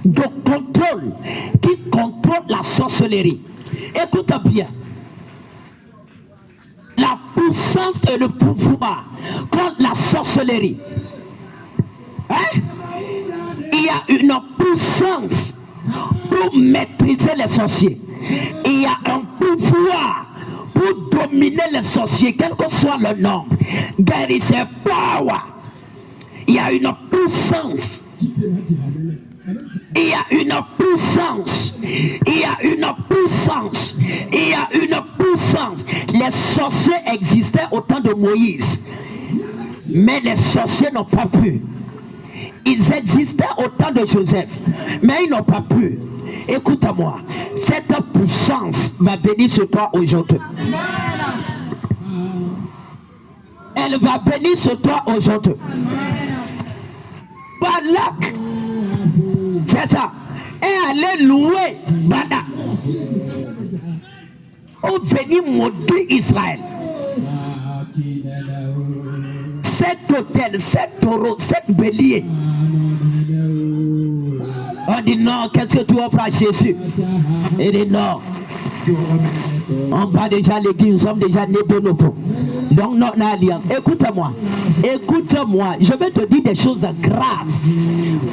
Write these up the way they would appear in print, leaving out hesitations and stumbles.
de contrôle qui contrôle la sorcellerie. Écoute bien. La puissance et le pouvoir contre la sorcellerie. Hein? Il y a une puissance pour maîtriser les sorciers. Il y a un pouvoir pour dominer les sorciers, quel que soit le nombre. There is a power. Il y a une puissance. Il y a une puissance. Il y a une puissance. Il y a une puissance. Les sorciers existaient au temps de Moïse. Mais les sorciers n'ont pas pu. Ils existaient au temps de Joseph. Mais ils n'ont pas pu. Écoute-moi. Cette puissance va venir sur toi aujourd'hui. Elle va venir sur toi aujourd'hui. Balak, c'est ça, et aller louer Balak. On venir maudire Israël. Cet hôtel, cet taureau, cet bélier. On dit non, qu'est-ce que tu offres à Jésus? Il dit non. On va déjà l'église, nous sommes déjà nés de nouveau. Donc notre alliance. Écoute-moi. Écoute-moi. Je vais te dire des choses graves.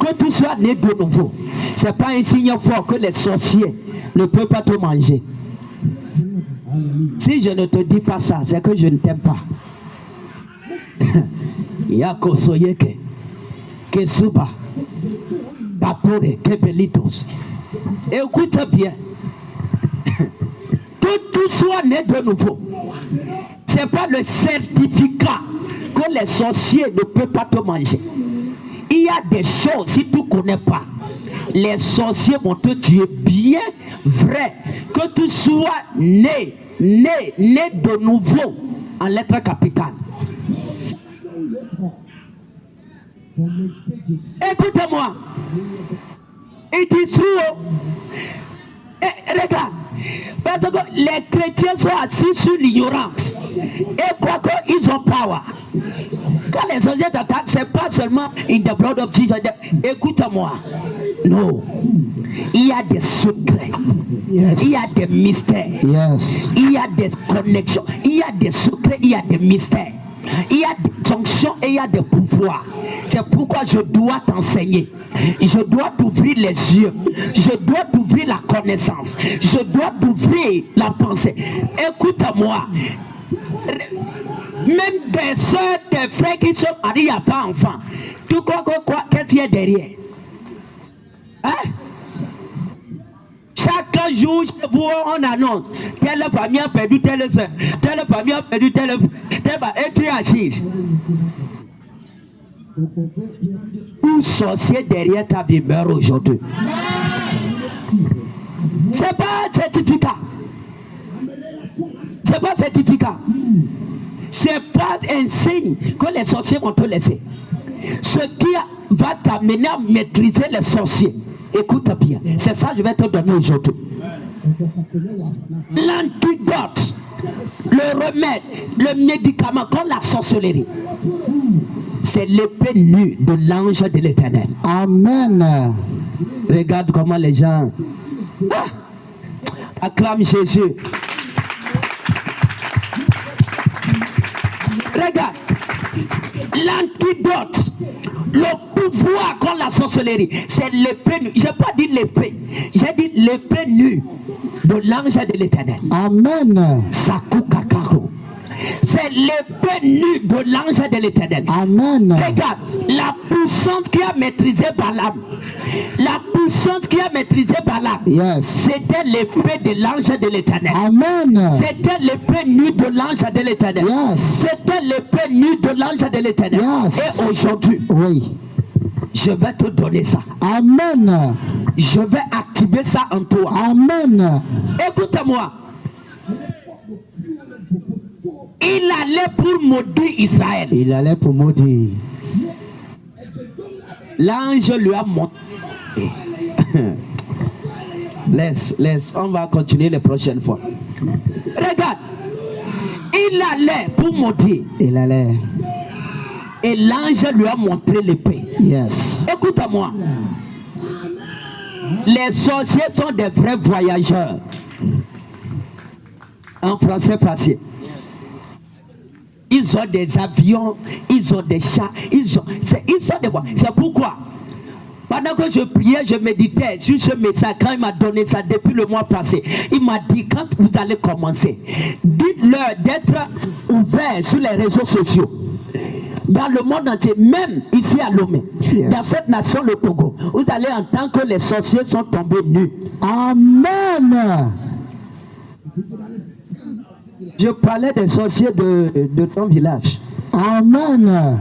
Que tu sois né de nouveau. C'est pas un signe fort que les sorciers ne peuvent pas te manger. Si je ne te dis pas ça, c'est que je ne t'aime pas. Yako soyeke. Kesuba. Papore. Kebelitos. Écoute bien. Que tu sois né de nouveau. Ce n'est pas le certificat que les sorciers ne peuvent pas te manger. Il y a des choses, si tu ne connais pas, les sorciers vont te tuer bien vrai. Que tu sois né de nouveau en lettres capitales. Écoutez-moi. It is true. Regarde. Parce que les chrétiens sont assis sur l'ignorance et croient qu'ils ont power. Quand les sorciers t'attaquent, c'est pas seulement in the blood of Jesus. Écoute-moi. Non. Il y a des secrets. Yes. Il y a des mystères. Yes. Il y a des connexions. Il y a des secrets. Il y a des mystères. Il y a des fonctions et il y a des pouvoirs. C'est pourquoi je dois t'enseigner. Je dois t'ouvrir les yeux. Je dois t'ouvrir la connaissance. Je dois t'ouvrir la pensée. Écoute-moi. Même des soeurs, des frères qui sont mariés, il n'y a pas d'enfants. Tu crois qu'est-ce qu'il y a derrière? Hein? Chaque jour, on annonce telle famille a perdu telle soeur, telle famille a perdu telle frère, et tu es assise. Où sorcier derrière ta vie meurt aujourd'hui? C'est pas un certificat. C'est pas un certificat. C'est pas un signe que les sorciers vont te laisser. Ce qui va t'amener à maîtriser les sorciers. Écoute bien, c'est ça que je vais te donner aujourd'hui. L'antidote, le remède, le médicament contre la sorcellerie, c'est l'épée nue de l'ange de l'Éternel. Amen. Regarde comment les gens acclament Jésus. Regarde, l'antidote, le pouvoir contre la sorcellerie, c'est l'épée nue. Je n'ai pas dit l'épée, j'ai dit l'épée nue de l'ange de l'Éternel. Amen. Sakukakaro. C'est l'épée nue de l'ange de l'Éternel. Amen. Regarde, la puissance qui a maîtrisé Balaam, la puissance qui a maîtrisé Balaam, yes, c'était l'épée de l'ange de l'Éternel. Amen. C'était l'épée nue de l'ange de l'Éternel. Yes. C'était l'épée nue de l'ange de l'Éternel. Yes. Et aujourd'hui, oui, je vais te donner ça. Amen. Je vais activer ça en toi. Amen. Écoute-moi. Il allait pour maudire Israël. Il allait pour maudire. L'ange lui a montré. Laisse, on va continuer les prochaines fois. Regarde, il allait pour maudire. Il allait. Et l'ange lui a montré l'épée. Yes. Écoute-moi. Les sorciers sont des vrais voyageurs. En français facile. Ils ont des avions, ils ont des chats, ils ont des voix. C'est pourquoi, pendant que je priais, je méditais sur ce message. Quand il m'a donné ça depuis le mois passé, il m'a dit, quand vous allez commencer, dites-leur d'être ouverts sur les réseaux sociaux. Dans le monde entier, même ici à Lomé, dans cette nation, le Togo, vous allez entendre que les sorciers sont tombés nus. Amen. Je parlais des sorciers de ton village. Amen.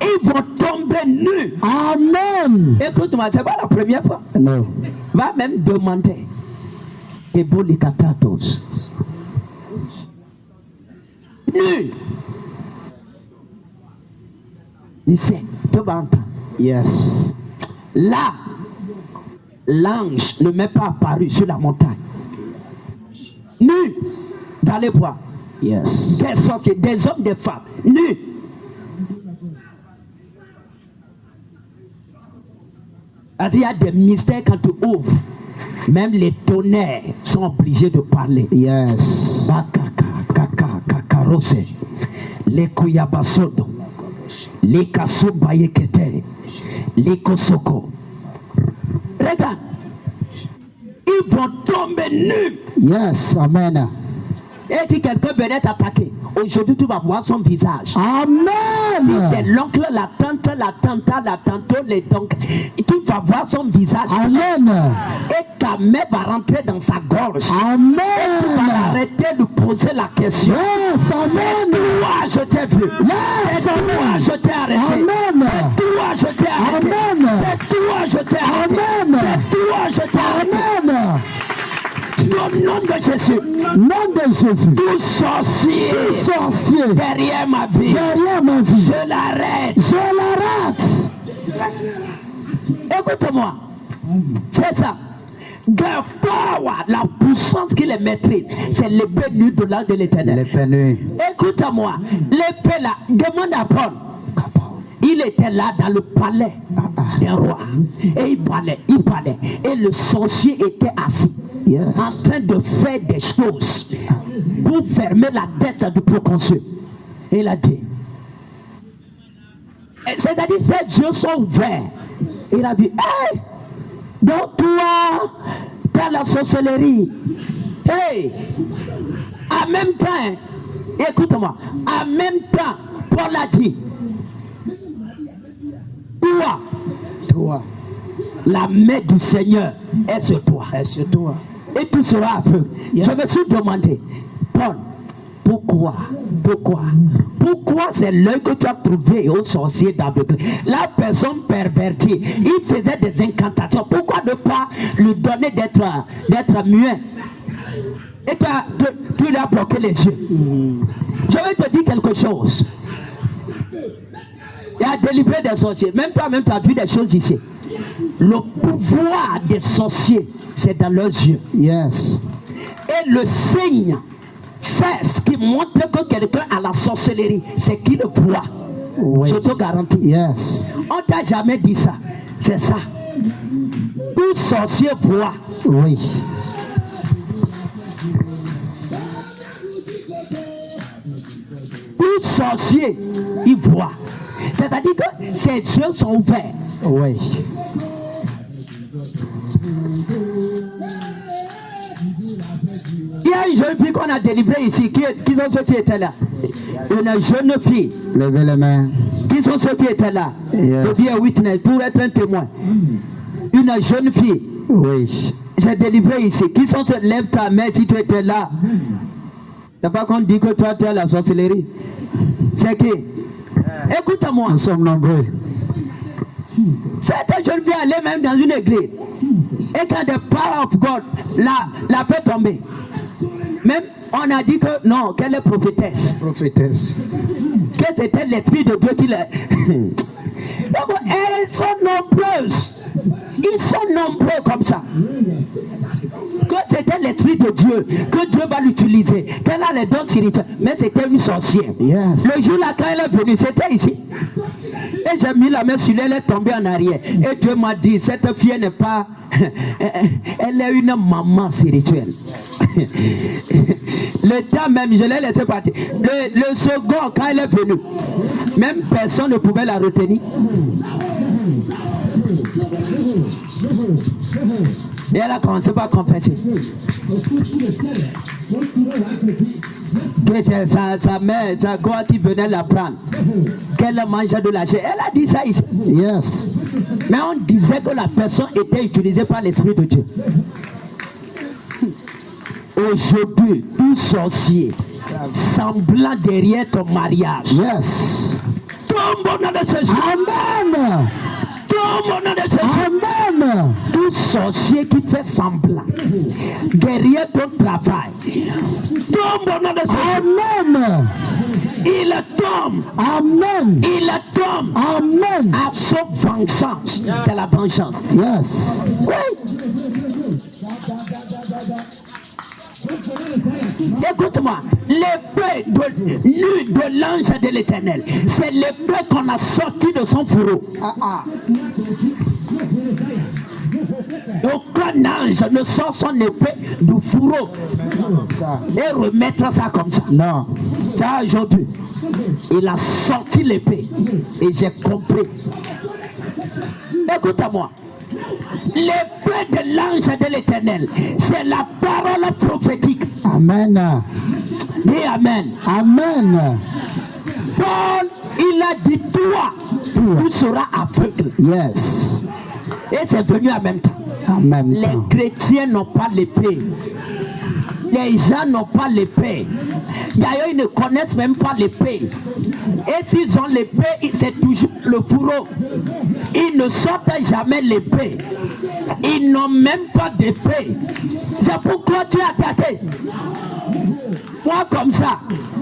Ils vont tomber nus. Amen. Écoute-moi, c'est pas la première fois. Non. Va même demander. Et bon, les 14. Nus. Ici, tu vas entendre. Yes. Là, l'ange ne m'est pas apparu sur la montagne. Nus. Dans les bois. Yes. Des sorciers, des hommes, des femmes. Nus. Il y a des mystères quand tu ouvres. Même les tonnerres sont obligés de parler. Yes. Les Kuyabasodo, les Kasubayekete, les Kosoko. Regarde, ils vont tomber nus. Yes. Amen. Et si quelqu'un venait t'attaquer, aujourd'hui tu vas voir son visage. Amen. Si c'est l'oncle, la tante, la tante, la tante, les donc, tu vas voir son visage. Amen. Et ta main va rentrer dans sa gorge. Amen. Et tu vas arrêter de poser la question. Yes. Amen. C'est toi, je t'ai vu. Yes. C'est toi, je t'ai arrêté. Amen. C'est toi, je t'ai arrêté. Amen. C'est toi, je t'ai arrêté. Amen. C'est toi, je t'ai arrêté. Amen. Au nom de Jésus. Nom de Jésus. Tout sorcier. Tout sorcier. Derrière ma vie. Derrière ma vie. Je l'arrête. Je l'arrête. Écoute-moi. C'est ça. The power, la puissance qui les maîtrise, c'est l'épée nue de l'ange de l'Éternel. L'épée nue. Écoute-moi. L'épée là, demande à Paul. Il était là dans le palais d'un roi. Et il parlait. Et le sorcier était assis. Yes. En train de faire des choses pour fermer la tête du proconsul. Et il a dit, c'est-à-dire ses yeux sont ouverts. Il a dit, hey, donc toi, t'as la sorcellerie. Hey, en même temps, écoute-moi, en même temps, Paul a dit, toi, la main du Seigneur est sur toi. Est sur toi. Et tu seras aveugle. Yes. Je me suis demandé, Paul, pourquoi c'est l'œil que tu as trouvé au sorcier d'aveugler. La personne pervertie, il faisait des incantations. Pourquoi ne pas lui donner d'être muet? Et tu lui as bloqué les yeux. Je vais te dire quelque chose. Il a délivré des sorciers. Même toi-même, tu as vu des choses ici. Le pouvoir des sorciers, c'est dans leurs yeux. Yes. Et le signe fait ce qui montre que quelqu'un a la sorcellerie, c'est qu'il le voit. Oui. Je te garantis. Yes. On t'a jamais dit ça. C'est ça. Tout sorcier voit. Oui. Tout sorcier, il voit. C'est-à-dire que ses yeux sont ouverts. Oui. Il y a une jeune fille qu'on a délivrée ici. Qui sont ceux qui étaient là? Une jeune fille. Levez les mains. Qui sont ceux qui étaient là? Yes. To be a witness, pour être un témoin. Une jeune fille. Oui. J'ai délivré ici. Qui sont ceux? Lève ta main si tu étais là. C'est pas qu'on dit que toi tu as la sorcellerie. C'est qui? Écoute-moi. Nous sommes nombreux. Cette jeune fille allait même dans une église. Et quand the power of God la fait tomber. Même on a dit que non, qu'elle est prophétesse. Prophétesse. Que c'était l'esprit de Dieu qui l'a. Elles sont nombreuses. Ils sont nombreux comme ça. Que c'était l'Esprit de Dieu, que Dieu va l'utiliser, qu'elle a les dons spirituels. Mais c'était une sorcière. Yes. Le jour là, quand elle est venue, c'était ici. Et j'ai mis la main sur elle, elle est tombée en arrière. Et Dieu m'a dit, cette fille n'est pas... elle est une maman spirituelle. Le temps même, je l'ai laissé partir. Le second, quand elle est venue, même personne ne pouvait la retenir. Et elle a commencé par confesser que c'est sa mère, sa quoi qui venait la prendre, qu'elle mangeait de la chair. Elle a dit ça ici. Yes. Mais on disait que la personne était utilisée par l'Esprit de Dieu. Aujourd'hui, tout sorcier semblant derrière ton mariage, Yes. tombe au nom de Jésus. Amen. Tombe au nom de Jésus. Amen. Tout sorcier qui fait semblant derrière ton travail, tombe au nom de Jésus. Amen. Il tombe. Amen. Il tombe. Amen. À son vengeance. C'est la vengeance. Yes. Oui. Écoute-moi, l'épée nue de l'ange de l'Éternel, c'est l'épée qu'on a sortie de son fourreau. Aucun ange ne sort son épée du fourreau et remettre ça comme ça. Non. Ça aujourd'hui, il a sorti l'épée et j'ai compris. Écoute-moi. L'épée de l'ange de l'Éternel, c'est la parole prophétique. Amen. Dis Amen. Amen. Paul, il a dit toi, tu seras aveugle. Yes. Et c'est venu en même temps. En même Les temps. chrétiens n'ont pas l'épée. Les gens n'ont pas l'épée. D'ailleurs, ils ne connaissent même pas l'épée. Et s'ils ont l'épée, c'est toujours le fourreau. Ils ne sortent jamais l'épée. Ils n'ont même pas d'épée. C'est pourquoi tu es attaqué. Moi, comme ça,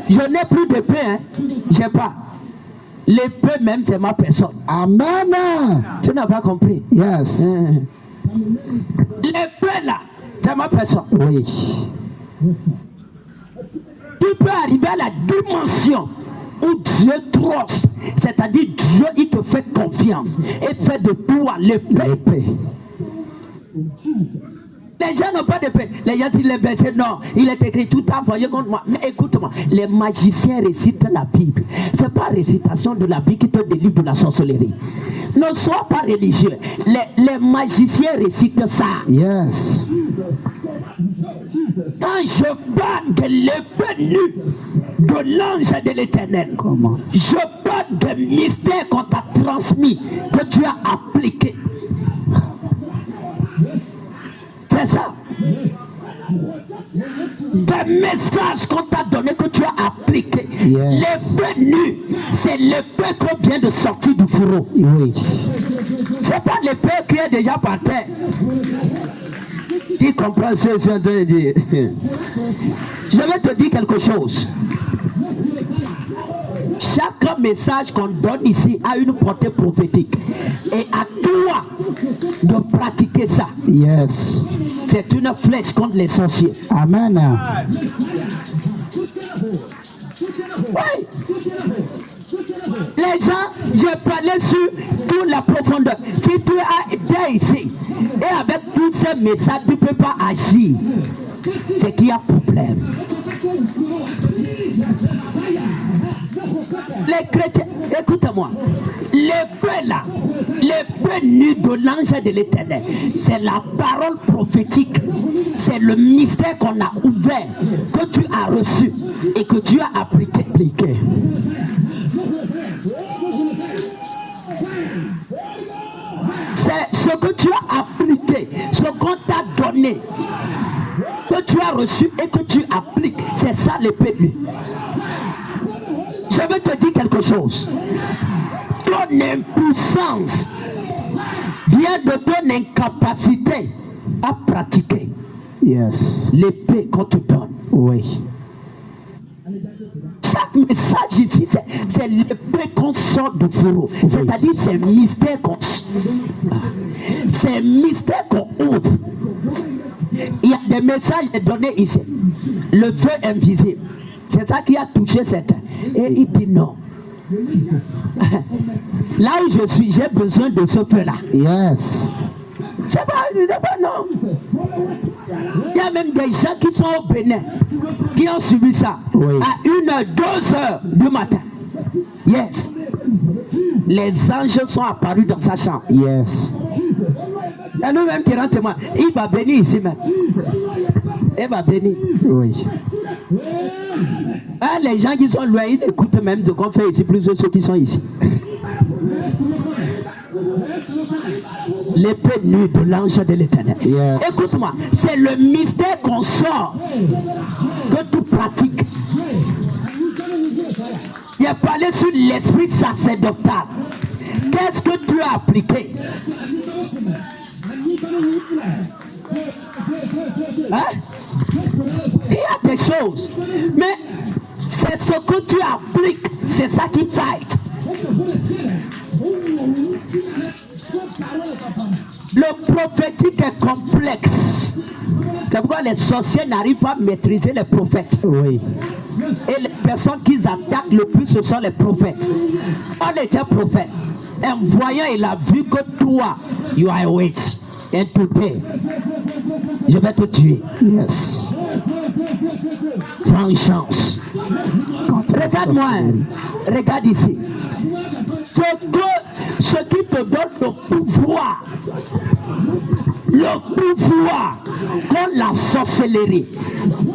je n'ai plus d'épée. Hein. J'ai pas. L'épée même, c'est ma personne. Amen. Tu n'as pas compris. Yes. L'épée là, c'est ma personne. Oui. Tu peux arriver à la dimension où Dieu trust, c'est-à-dire Dieu il te fait confiance et fait de toi l'épée. Les gens n'ont pas d'épée. Les gens disent les versets, non, il est écrit tout envoyé contre moi. Mais écoute-moi, les magiciens récitent la Bible. C'est pas récitation de la Bible qui te délivre de la sorcellerie. Ne sois pas religieux. Les magiciens récitent ça. Yes. Quand je parle de l'épée nue de l'ange de l'Éternel, Comment? je parle de mystère qu'on t'a transmis, que tu as appliqué. C'est ça. Des messages qu'on t'a donné, que tu as appliqué. Yes. L'épée nue, c'est l'épée qu'on vient de sortir du fourreau. Oui. C'est pas l'épée qui est déjà par terre. Tu comprends ce que je suis en train de dire? Je vais te dire quelque chose. Chaque message qu'on donne ici a une portée prophétique. Et à toi de pratiquer ça. Yes. C'est une flèche contre les sorciers. Amen. Oui. Les gens, j'ai parlé sur toute la profondeur. Si tu as été ici et avec tous ces messages, tu ne peux pas agir, c'est qu'il y a problème. Les chrétiens, écoute-moi, l'épée là, l'épée nue de l'ange de l'Éternel, c'est la parole prophétique, c'est le mystère qu'on a ouvert, que tu as reçu et que tu as appliqué. C'est ce que tu as appliqué, ce qu'on t'a donné, que tu as reçu et que tu appliques. C'est ça l'épée nue. Je vais te dire quelque chose. Ton impuissance vient de ton incapacité à pratiquer. Yes. L'épée qu'on te donne. Oui. Chaque message ici, c'est l'épée qu'on sort du fourreau. Oui. C'est-à-dire c'est un mystère qu'on... C'est un mystère qu'on ouvre. Il y a des messages donnés ici. Le feu invisible. C'est ça qui a touché certains. Et il dit non. Là où je suis, j'ai besoin de ce feu-là. Yes. C'est pas non. Il y a même des gens qui sont au Bénin, qui ont subi ça à 1h, 2h du matin. Yes. Les anges sont apparus dans sa chambre. Yes. Et nous-mêmes qui rendons témoin, il va bénir ici même. Il va bénir. Oui. Ah, les gens qui sont loin, ils écoutent même ce qu'on fait ici, plus que ceux qui sont ici. L'épée nue de l'ange de l'Éternel. Yes. Écoute-moi, c'est le mystère qu'on sort que tu pratiques. Il a parlé sur l'esprit sacerdotal. Qu'est-ce que tu as appliqué? Hein? Il y a des choses, mais c'est ce que tu appliques, c'est ça qui fight. Le prophétique est complexe. C'est pourquoi les sorciers n'arrivent pas à maîtriser les prophètes. Oui. Et les personnes qu'ils attaquent le plus, ce sont les prophètes. On était prophète. Un voyant, il a vu que toi, you are a witch. Et today, je vais te tuer. Yes. Prends une chance. Regarde-moi. Regarde ici. Ce qui te donne le pouvoir contre la sorcellerie,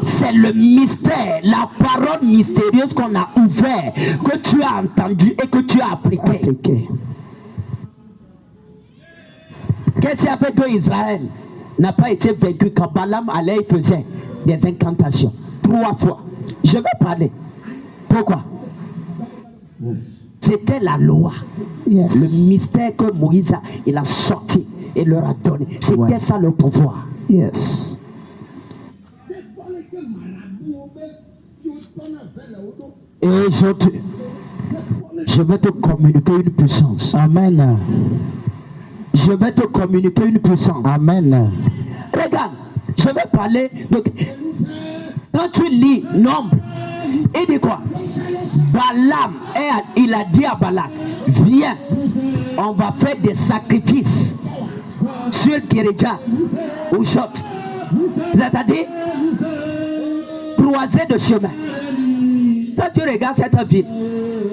c'est le mystère, la parole mystérieuse qu'on a ouverte, que tu as entendu et que tu as appliqué. Qu'est-ce qui a fait que Israël n'a pas été vaincu quand Balaam allait et faisait des incantations 3 fois? Je vais parler. Pourquoi? C'était la loi. Yes. Le mystère que Moïse il a sorti et leur a donné. C'était ça le pouvoir. Yes. Et aujourd'hui, je vais te communiquer une puissance. Amen. Je vais te communiquer une puissance. Amen. Regarde, je vais parler. Donc, quand tu lis Nombre, il dit quoi? Balaam, il a dit à Balaam, viens, on va faire des sacrifices sur Kéréja ou Shot. C'est-à-dire, croisée de chemin. Quand tu regardes cette ville,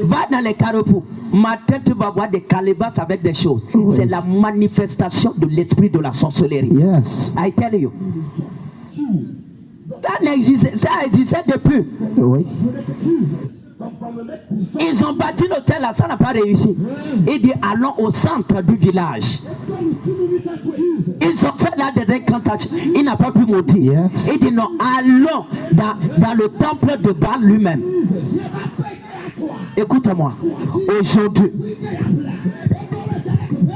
va dans les carrefours. Matin, tu vas voir des calebasses avec des choses. Oui. C'est la manifestation de l'esprit de la sorcellerie. Yes. I tell you. Ça existait depuis. Oui. Ils ont bâti l'hôtel là, ça n'a pas réussi. Il dit allons au centre du village. Ils ont fait là des incantations. Il n'a pas pu monter. Yes. Il dit non, allons dans le temple de Baal lui-même. Écoute-moi, aujourd'hui,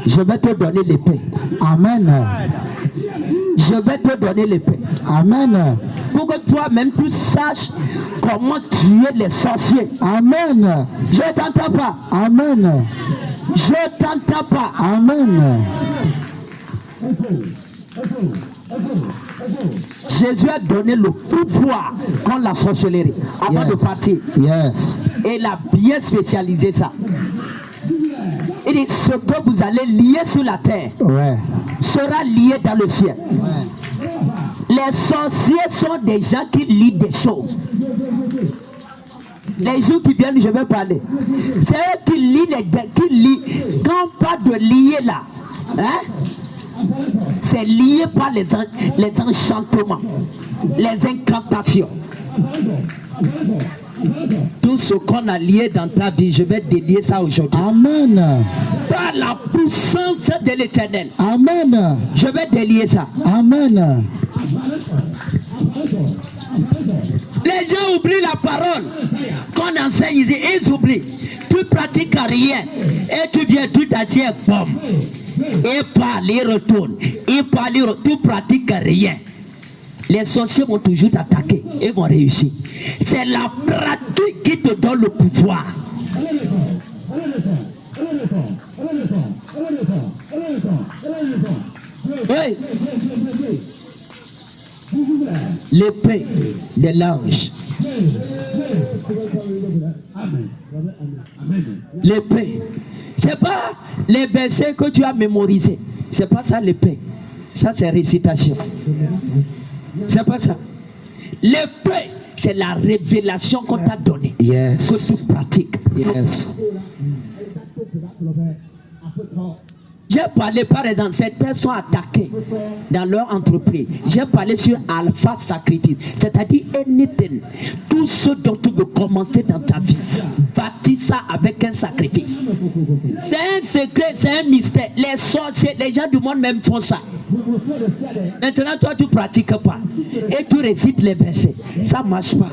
je vais te donner l'épée. Amen. Je vais te donner l'épée. Amen. Pour que toi-même tu saches comment tuer les sorciers. Amen. Je ne t'entends pas. Amen. Je ne t'entends pas. Amen. Jésus a donné le pouvoir contre la sorcellerie avant de partir. Yes. Et il a bien spécialisé ça. Il dit ce que vous allez lier sur la terre sera lié dans le ciel. Les sorciers sont des gens qui lient des choses. Les jours qui viennent, je vais parler. C'est eux qui lient, quand on parle de lier là, hein? C'est lié par les enchantements, les incantations. Tout ce qu'on a lié dans ta vie, je vais délier ça aujourd'hui. Amen. Par la puissance de l'Éternel. Amen. Je vais délier ça. Amen. Les gens oublient la parole qu'on enseigne ici. Ils oublient. Tu pratiques rien. Et tu viens, tu t'assieds pomme. Et parle, il retourne. Il parle, il retourne. Tu pratiques rien. Les sorciers vont toujours t'attaquer et vont réussir. C'est la pratique qui te donne le pouvoir. Oui. L'épée de l'ange. L'épée. C'est pas les versets que tu as mémorisés. C'est pas ça l'épée. Ça c'est récitation. C'est pas ça. L'épée, c'est la révélation qu'on t'a donnée. Yes. Que tu pratiques. Yes. J'ai parlé, par exemple, certains sont attaqués dans leur entreprise. J'ai parlé sur Alpha Sacrifice, c'est-à-dire anything. Tout ce dont tu veux commencer dans ta vie, bâtis ça avec un sacrifice. C'est un secret, c'est un mystère. Les sorciers, les gens du monde même font ça. Maintenant, toi, tu ne pratiques pas. Et tu récites les versets. Ça ne marche pas.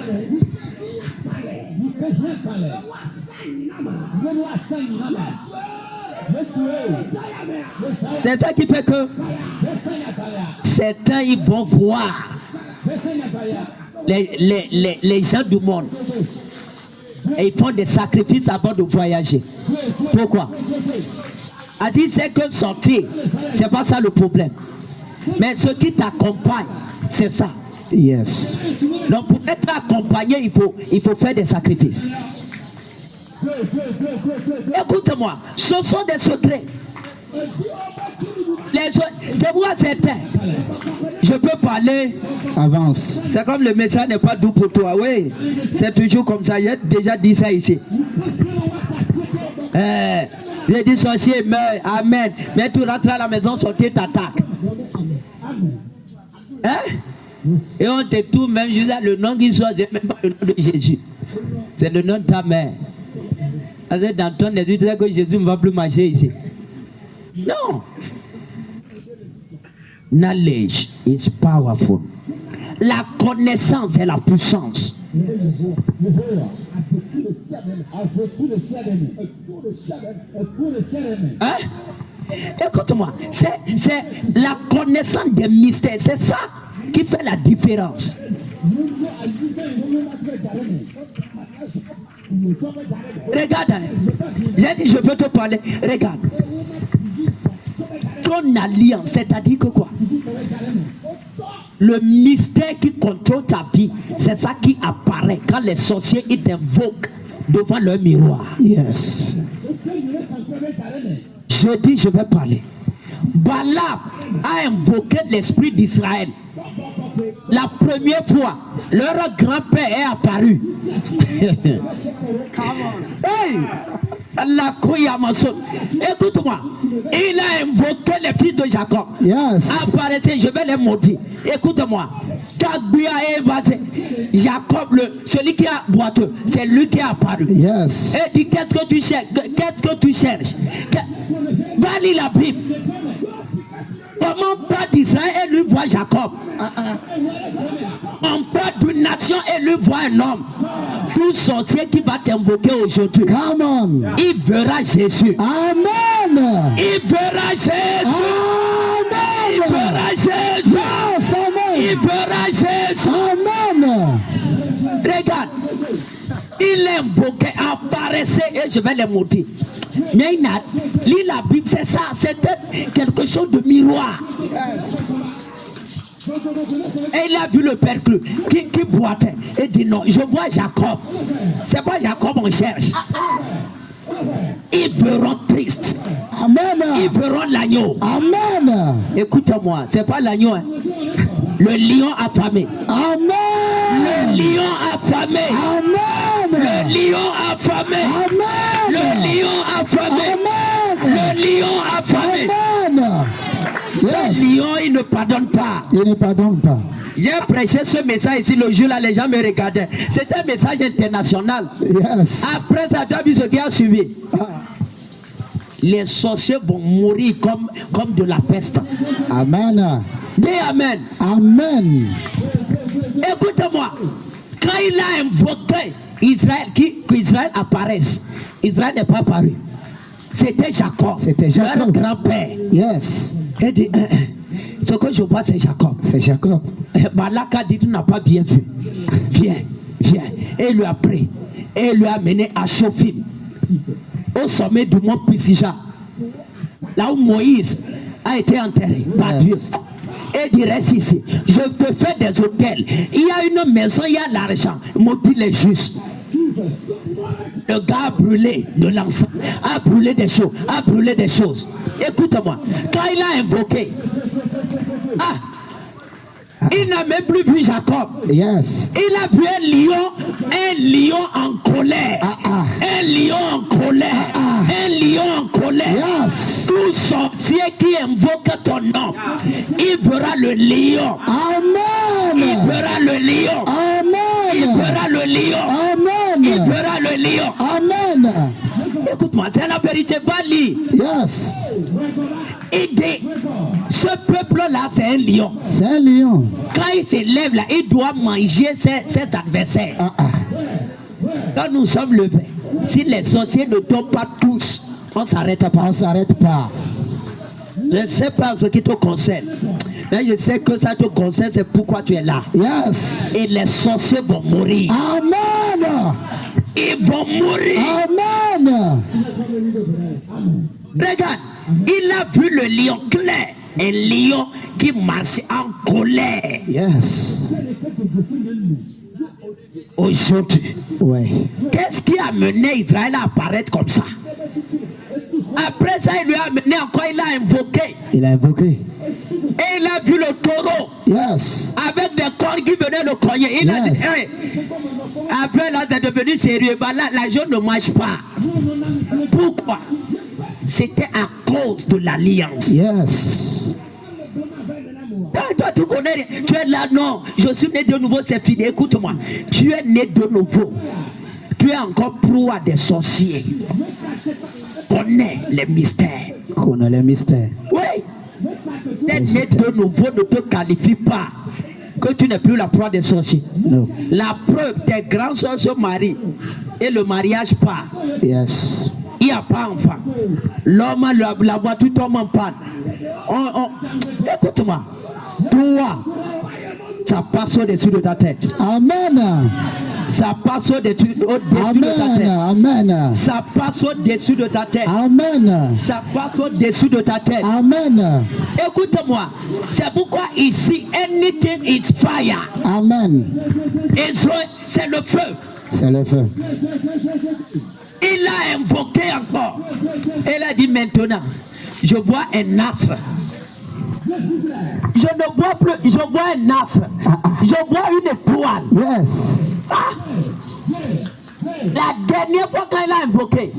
C'est ça qui fait que certains ils vont voir les gens du monde et ils font des sacrifices avant de voyager. Pourquoi? Asi c'est que sortir, c'est pas ça le problème. Mais ce qui t'accompagne, c'est ça. Yes. Donc pour être accompagné, il faut faire des sacrifices. Écoute-moi, ce sont des secrets. Je vois certains. Je peux parler. Avance. C'est comme le message n'est pas doux pour toi. Oui, c'est toujours comme ça. J'ai déjà dit ça ici. J'ai dit sorcier meurt. Amen. Mais tu rentres à la maison, sorcier t'attaque. Hein? Et on te trouve même juste le nom qui sort, c'est même pas le nom de Jésus. C'est le nom de ta mère. Dans ton esprit, tu sais que Jésus ne va plus marcher ici. Non. Knowledge is powerful. La connaissance est la puissance. Hein? Écoute-moi, c'est la connaissance des mystères. C'est ça qui fait la différence. Regarde, j'ai dit je peux te parler. Regarde. Ton alliance, c'est-à-dire que quoi? Le mystère qui contrôle ta vie, c'est ça qui apparaît quand les sorciers ils t'invoquent devant leur miroir. Yes. Je dis je vais parler. Balaam a invoqué l'esprit d'Israël. La première fois, leur grand-père est apparu. Hey! Écoute-moi, il a invoqué les fils de Jacob. Yes. Apparaissez, je vais les maudire. Écoute-moi, Jacob, celui qui a boiteux, c'est lui qui est apparu. Yes. Et dit qu'est-ce que tu cherches? Qu'est-ce que tu cherches? Va lire la Bible. Comment pas d'Israël et lui voit Jacob? On parle d'une nation et lui voit un homme. Tout sorcier qui va t'invoquer aujourd'hui, Come on. il verra Jésus. Amen. Il verra Jésus. Amen. Il verra Jésus. Yes, amen. Il verra Jésus. Amen. Regarde, il invoquait, apparaissait et je vais les maudire. Mais il a lu la Bible, c'est ça, c'était quelque chose de miroir. Et il a vu le perclus qui boitait. Et dit non, je vois Jacob. C'est pas Jacob on cherche. Ils verront triste. Amen. Ils verront l'agneau. Amen. Écoute-moi, c'est pas l'agneau. Hein. Le lion affamé. Amen. Le lion affamé. Amen. Le lion affamé. Amen. Le lion affamé. Amen. Le lion affamé. Amen. Ce Yes. lion, il ne pardonne pas. Il ne pardonne pas. J'ai prêché ce message ici le jour là, les gens me regardaient. C'est un message international. Yes. Après ça, tu as vu ce qui a suivi. Les sorciers vont mourir comme de la peste. Amen. Dis Amen. Amen. Écoute-moi. Quand il a invoqué Israël, qu'Israël apparaisse, Israël n'est pas apparu. C'était Jacob. C'était Jacob. Leur grand-père. Yes. Il dit, ce que je vois, c'est Jacob. C'est Jacob. Balak a dit, tu n'as pas bien vu. Viens, viens. Et il lui a pris. Et il lui a amené à Shophim, au sommet du mont Pisija, là où Moïse a été enterré par Dieu. et dit reste ici. Je te fais des hôtels. Il y a une maison, il y a l'argent. Maudit les justes. Le gars a brûlé de l'encens, a brûlé des choses, Écoute-moi, quand il a invoqué, il n'a même plus vu Jacob. Yes. Il a vu un lion en colère. Un lion en colère. Un lion en colère. Yes. Tout sorcier qui invoque ton nom, il verra le lion. Amen. Il verra le lion. Amen. Il verra le lion. Amen. Il verra le lion. Amen. Écoute-moi, c'est la vérité, pas lui. Yes. Il dit, ce peuple-là, c'est un lion. C'est un lion. Quand il s'élève là, il doit manger ses adversaires. Quand nous sommes levés, si les sorciers ne tombent pas tous, on ne s'arrête pas. On ne s'arrête pas. Je ne sais pas ce qui te concerne, mais je sais que ça te concerne, c'est pourquoi tu es là. Yes. Et les sorciers vont mourir. Amen. Ils vont mourir. Amen. Regarde, il a vu le lion clair. Un lion qui marchait en colère. Yes. Aujourd'hui, Ouais. qu'est-ce qui a mené Israël à apparaître comme ça? Après ça, il lui a amené encore, il a invoqué. Il a invoqué. Et il a vu le taureau. Yes. Avec des cornes qui venaient le cogner. Il a dit, hey. Après là, c'est devenu sérieux. Bah, là, la jeune ne marche pas. Pourquoi? C'était à cause de l'alliance. Yes. Toi, tu connais, tu es là, non, je suis né de nouveau, c'est fini. Écoute-moi, tu es né de nouveau. Tu es encore proie des sorciers. Connais les mystères. Connais les mystères. Oui. Être né de nouveau ne te qualifie pas que tu n'es plus la proie des sorciers. No. La preuve, tes grands soeurs se marient et le mariage part. Yes. Il n'y a pas d'enfant. L'homme, la voiture tombe en panne. Écoute-moi. Toi, ça passe au-dessus de ta tête. Amen. Ça passe au-dessus de ta tête. Amen. Ça passe au-dessus de ta tête. Amen. Ça passe au-dessus de ta tête. Amen. Écoute-moi. C'est pourquoi ici, anything is fire. Amen. Israël, c'est le feu. C'est le feu. Il a invoqué encore. Il a dit maintenant, je vois un astre. Je ne vois plus, je vois un astre. Je vois une étoile. Yes. La dernière fois qu'il a invoqué,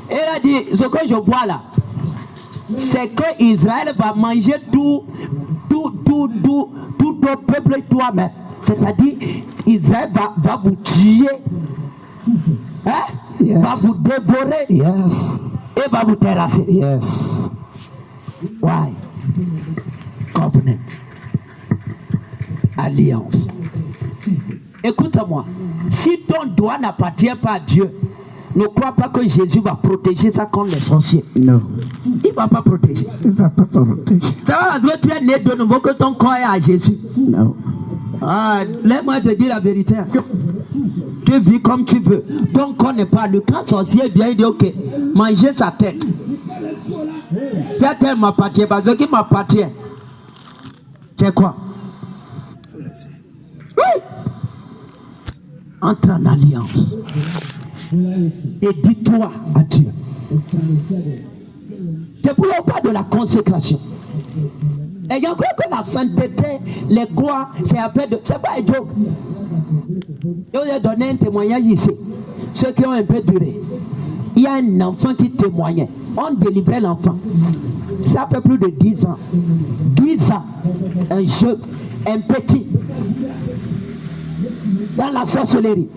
il a dit, ce que je vois là, c'est que Israël va manger tout ton peuple et toi-même. C'est-à-dire, Israël va vous tuer. Hein? Yes. Va vous dévorer. Yes. Et va vous terrasser. Yes. Why? Covenant. Alliance. Écoute-moi. Si ton doigt n'appartient pas à Dieu, ne crois pas que Jésus va protéger ça contre les sorciers. Non. Il ne va pas protéger. Il va pas protéger. Ça va parce que tu es né de nouveau que ton corps est à Jésus. Non. Laisse-moi te dire la vérité. Tu vis comme tu veux. Ton corps n'est pas lui. Quand sorcier vient, il dit ok, mangez sa tête. Cette tête m'appartient parce que ce qui m'appartient, c'est quoi? Oui. Entre en alliance. Et dis-toi à Dieu. C'est pour le pas de la consécration. Et il y a encore que la sainteté, les quoi, c'est après de. C'est pas un joke. Je vous ai donné un témoignage ici. Ceux qui ont un peu duré. Il y a un enfant qui témoignait. On délivrait l'enfant. Ça fait plus de 10 ans. 10 ans. Un jeune, un petit. Dans la sorcellerie.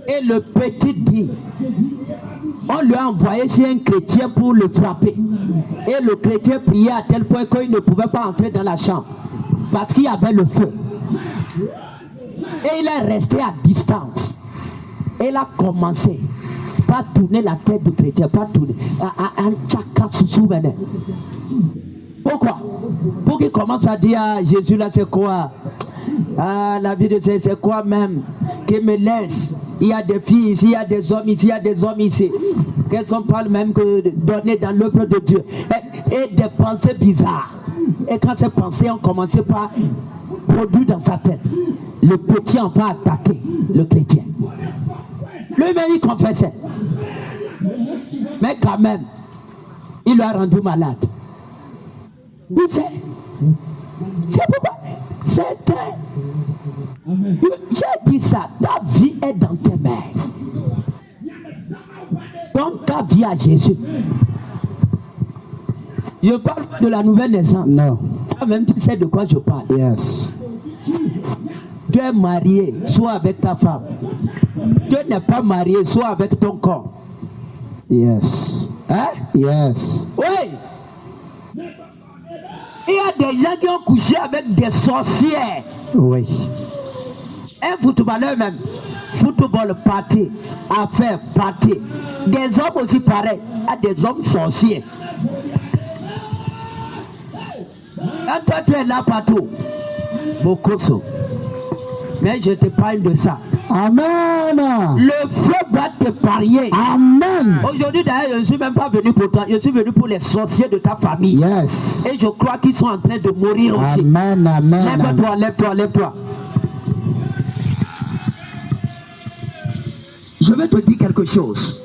Et le petit dit, on lui a envoyé chez un chrétien pour le frapper. Et le chrétien priait à tel point qu'il ne pouvait pas entrer dans la chambre. Parce qu'il y avait le feu. Et il est resté à distance. Et il a commencé par tourner la tête du chrétien, pas tourner. Pourquoi? Pour qu'il commence à dire, ah, Jésus là c'est quoi? Ah, la vie de c'est quoi même? Qui me laisse. Il y a des filles ici, il y a des hommes ici, il y a des hommes ici. Qu'est-ce qu'on parle même que de donner dans l'œuvre de Dieu? Et des pensées bizarres. Et quand ces pensées ont commencé par produire dans sa tête, le petit enfant a attaqué le chrétien. Lui-même il confessait. Mais quand même, il l'a rendu malade. C'est pourquoi j'ai dit ça, ta vie est dans tes mains. Donc ta vie à Jésus. Je parle de la nouvelle naissance. Non. Toi-même tu sais de quoi je parle. Yes. Tu es marié, soit avec ta femme. Tu n'es pas marié, soit avec ton corps. Yes. Hein? Yes. Oui. Il y a des gens qui ont couché avec des sorcières. Oui. Un footballeur même. Football party. Affaire party. Des hommes aussi pareils. Il y a des hommes sorciers. Quand toi tu es là partout. Bokoso. Mais je te parle de ça. Amen. Le feu va te parier. Amen. Aujourd'hui d'ailleurs, je ne suis même pas venu pour toi. Je suis venu pour les sorciers de ta famille. Yes. Et je crois qu'ils sont en train de mourir aussi. Amen. Amen. Lève-toi, lève-toi, lève-toi. Je vais te dire quelque chose.